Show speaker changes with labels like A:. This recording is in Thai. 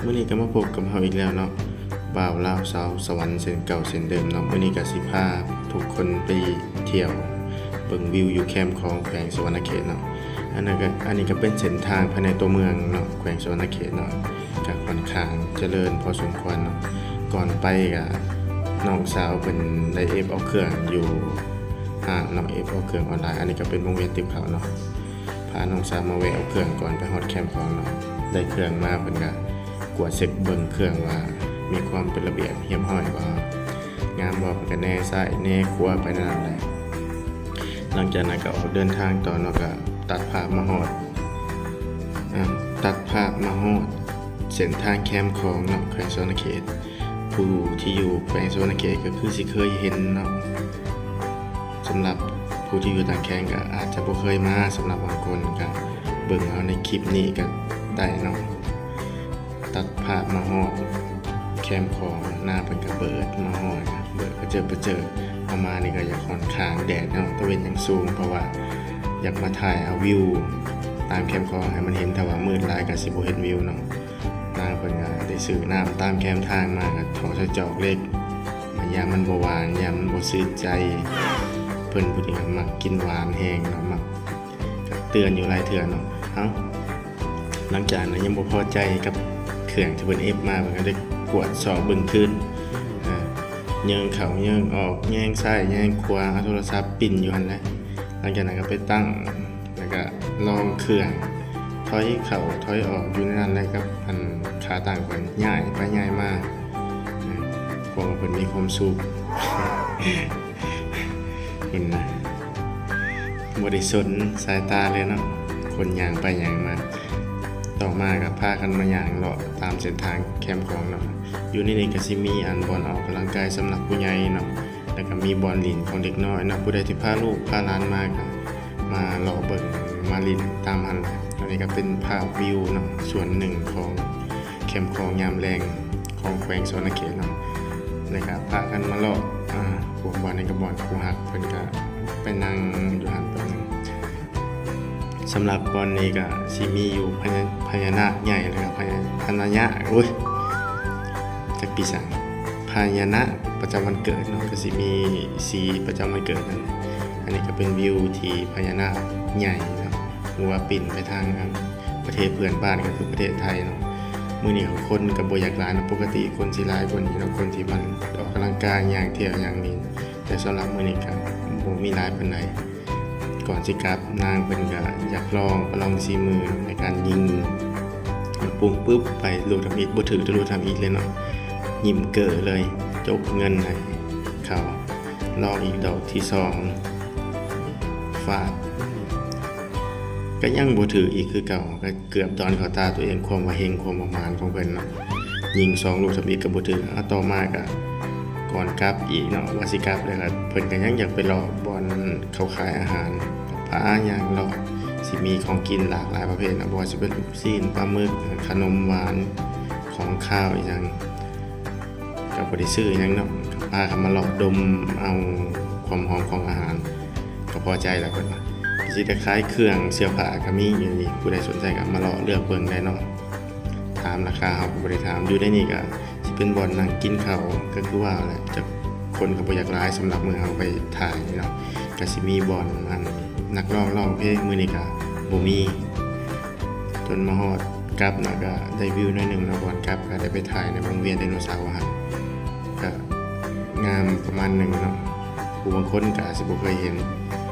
A: มื้อนี้ก็มาพบกับเราอีกแล้วเนาะบ่าวลาวสาวสวรรค์เส้นเก่าเส้นเดิมเนาะมื้อนี้ก็สิพาทุกคนไปเที่ยวเบิ่งวิวอยู่แคมป์ของแขวงสวรรณเขตเนาะอันนี้ก็เป็นเส้นทางภายในตัวเมืองเนาะแขวงสวรรณเขตเนาะก็ค่อนข้างเจริญพอสมควรเนาะก่อนไปก็น้องสาวเพิ่นได้เอาเครื่องอยู่ห้างเนาะเอาเครื่องออนไลน์อันนี้ก็เป็นวงเวียนติบเขาเนาะพาน้องสาวมาแวะเอาเครื่องก่อนไปฮอดแคมป์ของเนาะได้เครื่องมาเพิ่นก็กวดเช็คเบิ่งเครื่องว่ามีความเป็นระเบียบเรียบร้อยบ่งามบ่เพิ่นก็แน่ซ้ายแน่ขวาไปนั่นแหละหลังจากนั้นก็ออกเดินทางต่อเนาะก็ตัดภาพมาฮอดเส้นทางแคมป์ของเนาะแขวงสวรรณเขตผู้ที่อยู่แขวงสวรรณเขตก็คือสิเคยเห็นเนาะสำหรับผู้ที่อยู่ต่างแขวงก็อาจจะบ่เคยมาสำหรับบางคนก็เบิ่งเอาในคลิปนี้ก็ได้เนาะตัดภาพมาฮอดแคมป์ของหน้าเพิ่นก็เบิดมาฮอดเบิดก็เจอประมาณนี้ก็อยากค่อนข้างแดดเนาะตะเวนยังสูงเพราะว่าอยากมาถ่ายเอาวิวตามแคมป์ของให้มันเห็นถ้าว่ามืดหลายก็สิบ่เห็นวิวเนาะนางเพิ่นก็ได้ซื้อน้ำตามแคมป์ทางมาก็ถอใส่จอกเล็กยามมันบ่หวานยามมันบ่ซื่อใจเพิ่นผู้นี้ก็มักกินหวานแฮงเนาะมักก็เตือนอยู่หลายเทื่อเนาะหลังจากนั้นยังบ่พอใจกับเครื่องที่เพิ่นมาเพิ่นก็ได้กวดสอบเบิ่งคืนเยิงเข้าเยิงออกแย่งซ้ายแย่งขวาเอาโทรศัพท์ปิ่นอยู่หั่นแหละหลังจากนั้นก็ไปตั้งแล้วก็ลองเครื่องถอยเข้าถอยออกอยู่ในนั้นแหละครับอันขาตั้งเพิ่นย้ายไปย้ายมาเพราะว่าเพิ่นมีความสุขเห็นนะบ่ได้สนสายตาเลยเนาะคนย่างไปย่างมาต่อมาก็พากันมาย่างเลาะตามเส้นทางแคมป์ของเนาะอยู่ในนี้ก็สิมีอันบอลออกกำลังกายสำหรับผู้ใหญ่เนาะแล้วก็มีบอลลินของเด็กน้อยเนาะผู้ใดที่พาลูกพาหลานมาก็มาเลาะเบิ่งมาลินตามหันอันนี้ก็เป็นภาพวิวเนาะส่วนหนึ่งของแคมป์ของยามแรงของแขวงสวรรณเขตเนาะแล้วก็พากันมาเลาะพวกบอลในกระบอลครูหักเพิ่นก็ไปนั่งอยู่หันไปนึงสำหรับบอลนี้ก็สิมีอยู่พญานาคใหญ่เลยครับพญานาคจากปีศาจพญานาคประจำวันเกิดเนาะก็สิมีสีประจำวันเกิดนั่นอันนี้ก็เป็นวิวที่พญานาคใหญ่นะหัวปิ่นไปทางประเทศเพื่อนบ้านก็คือประเทศไทยเนาะมื้อนี้คนก็บ่อยากหลายเนาะปกติคนสิหลายกว่านี้เนาะคนที่มันออกกำลังกายอย่างเที่ยวอย่างนี้แต่สำหรับมื้อนี้ก็บ่มีหลายปานใดก่อนสิกลับนางเพิ่นก็อยากประลองสีมือในการยิงปุ้งปึ๊บไปลูกทำอีกบ่ถือจะลูกทำอีกเลยเนาะยิ้มเก๋อเลยจกเงินให้เขาลองอีกดอกที่2ฟาดก็ยังบ่ถืออีกคือเก่าก็เกือบตอนเขาตาตัวเองความว่าเฮงความประมาณของเพิ่นเนาะยิง2ลูกทำอีกก็บ่ถือต่อมาก็ก่อนกลับอีกเนาะว่าสิกลับแล้วก็เพิ่นก็ยังอยากไปรอบอนเขาขายอาหารพาอย่างรอสิมีของกินหลากหลายประเภทนะบ่ว่าสิเป็นลูกชิ้นปลาหมึกขนมหวานของข้าวอีหยังก็บ่ได้ซื้อหยังเนาะพากันมาลอกดมเอาความหอมของอาหารก็พอใจแล้วเพิ่นว่าสิได้ขายเครื่องเสื้อผ้าก็มีอยู่นี่ผู้ใดสนใจก็มาเลาะเลือกเบิ่งได้เนาะถามราคาเฮาก็บ่ได้ถามอยู่ได้นี่ก็สิเป็นบ่อนนั่งกินข้าวก็คือว่าแหละจะคนก็บ่อยากหลายสำหรับมื้อเฮาไปถ่ายเนาะก็สิมีบ่อนอันนักร้องเพลงมื้อนี้ก็บ่มีจนมาฮอดกลับเนาะก็ได้วิวหน่อยนึงเนาะก่อนกลับก็ได้ไปถ่ายในวงเวียนไดโนเสาร์หั่นก็งามประมาณนึงเนาะผู้บางคนก็สิบ่เคยเห็น